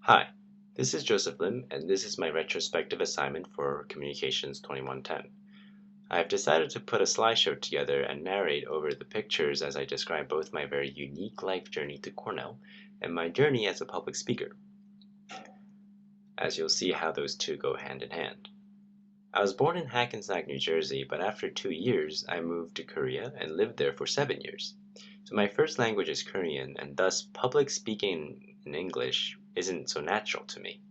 Hi, this is Joseph Lim, and this is my retrospective assignment for Communications 2110. I have decided to put a slideshow together and narrate over the pictures as I describe both my very unique life journey to Cornell and my journey as a public speaker, as you'll see how those two go hand in hand. I was born in Hackensack, New Jersey, but after 2 years, I moved to Korea and lived there for 7 years. So my first language is Korean, and thus public speaking in English isn't so natural to me.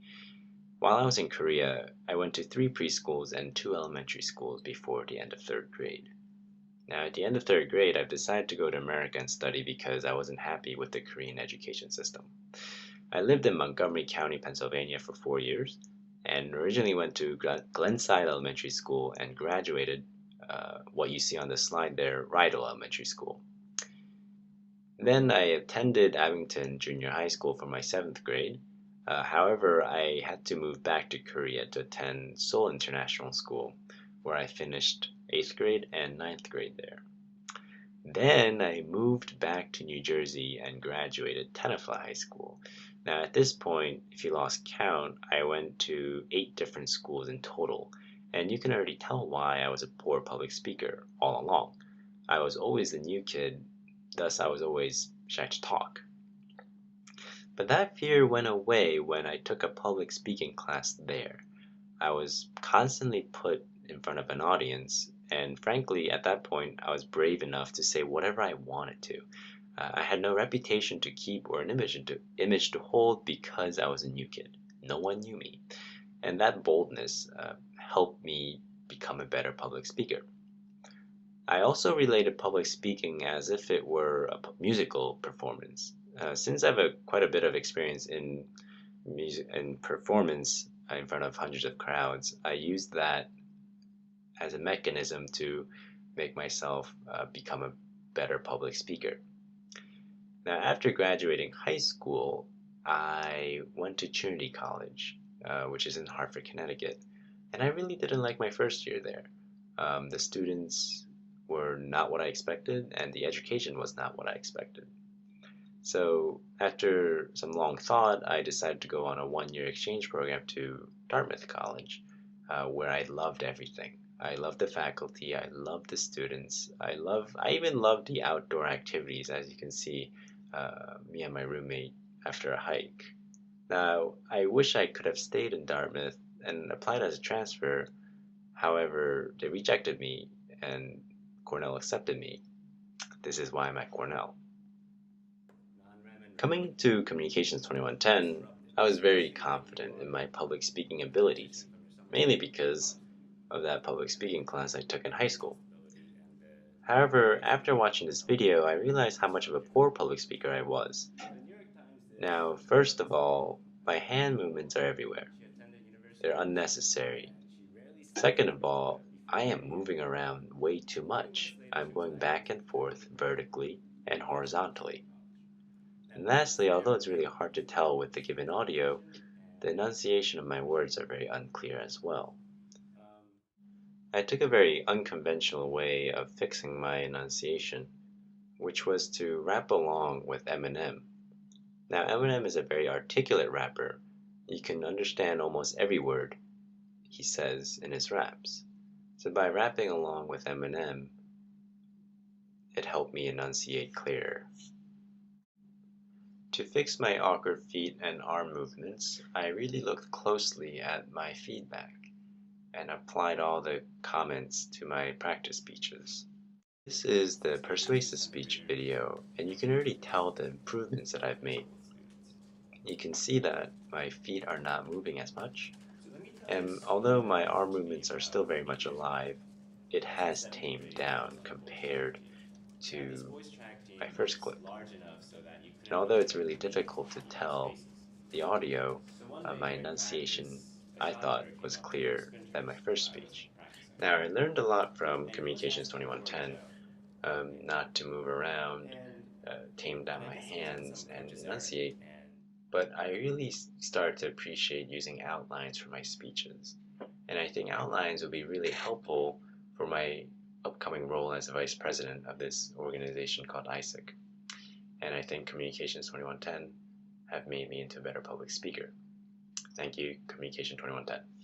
While I was in Korea, I went to 3 preschools and 2 elementary schools before the end of 3rd grade. Now, at the end of 3rd grade, I've decided to go to America and study because I wasn't happy with the Korean education system. I lived in Montgomery County, Pennsylvania for 4 years, and originally went to Glenside Elementary School and graduated what you see on the slide there, Rydell Elementary School. Then I attended Abington Junior High School for my 7th grade. However, I had to move back to Korea to attend Seoul International School, where I finished 8th grade and 9th grade there. Then I moved back to New Jersey and graduated Tenafly High School. Now, at this point, if you lost count, I went to 8 different schools in total, and you can already tell why I was a poor public speaker all along. I was always the new kid, thus I was always shy to talk. But that fear went away when I took a public speaking class there. I was constantly put in front of an audience, and frankly, at that point, I was brave enough to say whatever I wanted to. I had no reputation to keep or an image to hold because I was a new kid. No one knew me. And that boldness helped me become a better public speaker. I also related public speaking as if it were a musical performance. Since I have quite a bit of experience in music and performance in front of hundreds of crowds, I used that as a mechanism to make myself become a better public speaker. Now, after graduating high school, I went to Trinity College, which is in Hartford, Connecticut, and I really didn't like my first year there. The students were not what I expected, and the education was not what I expected. So, after some long thought, I decided to go on a 1 year exchange program to Dartmouth College, where I loved everything. I loved the faculty, I loved the students, I even loved the outdoor activities, as you can see, me and my roommate after a hike. Now, I wish I could have stayed in Dartmouth and applied as a transfer. However, they rejected me and Cornell accepted me. This is why I'm at Cornell. Coming to Communications 2110, I was very confident in my public speaking abilities, mainly because of that public speaking class I took in high school. However, after watching this video, I realized how much of a poor public speaker I was. Now, first of all, my hand movements are everywhere. They're unnecessary. Second of all, I am moving around way too much. I'm going back and forth vertically and horizontally. And lastly, although it's really hard to tell with the given audio, the enunciation of my words are very unclear as well. I took a very unconventional way of fixing my enunciation, which was to rap along with Eminem. Now, Eminem is a very articulate rapper. You can understand almost every word he says in his raps. So by rapping along with Eminem, it helped me enunciate clearer. To fix my awkward feet and arm movements, I really looked closely at my feedback and applied all the comments to my practice speeches. This is the persuasive speech video, and you can already tell the improvements that I've made. You can see that my feet are not moving as much, and although my arm movements are still very much alive, it has tamed down compared to my first clip. And although it's really difficult to tell the audio, my enunciation I thought was clearer than my first speech. Now, I learned a lot from Communications 2110, not to move around, tame down my hands, and enunciate, but I really started to appreciate using outlines for my speeches. And I think outlines will be really helpful for my upcoming role as a vice president of this organization called ISIC. And I think Communications 2110 have made me into a better public speaker. Thank you, Communication 2110.